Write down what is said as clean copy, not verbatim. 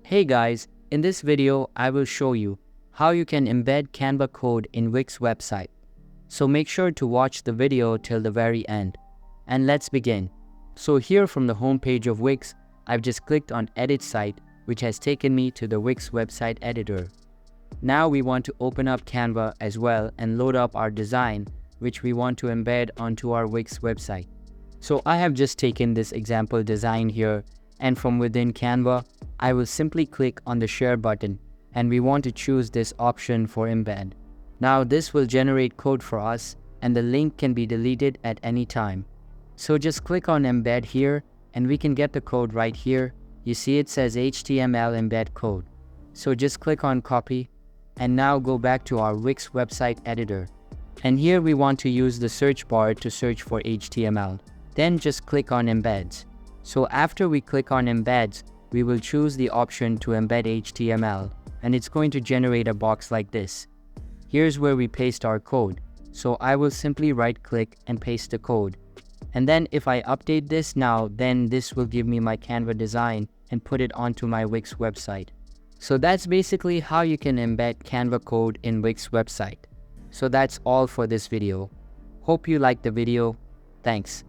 Hey guys, in this video I will show you how you can embed Canva code in Wix website. So make sure to watch the video till the very end. And let's begin. So here from the home page of Wix, I've just clicked on Edit Site, which has taken me to the Wix website editor. Now we want to open up Canva as well and load up our design, which we want to embed onto our Wix website. So I have just taken this example design here, and from within Canva, I will simply click on the share button and we want to choose this option for embed. Now this will generate code for us and the link can be deleted at any time. So just click on embed here and we can get the code right here. You see it says HTML embed code. So just click on copy and now go back to our Wix website editor. And here we want to use the search bar to search for HTML. Then just click on embeds. So after we click on embeds, we will choose the option to embed HTML and it's going to generate a box like this. Here's where we paste our code. So I will simply right click and paste the code. And then if I update this now, then this will give me my Canva design and put it onto my Wix website. So that's basically how you can embed Canva code in Wix website. So that's all for this video. Hope you liked the video. Thanks.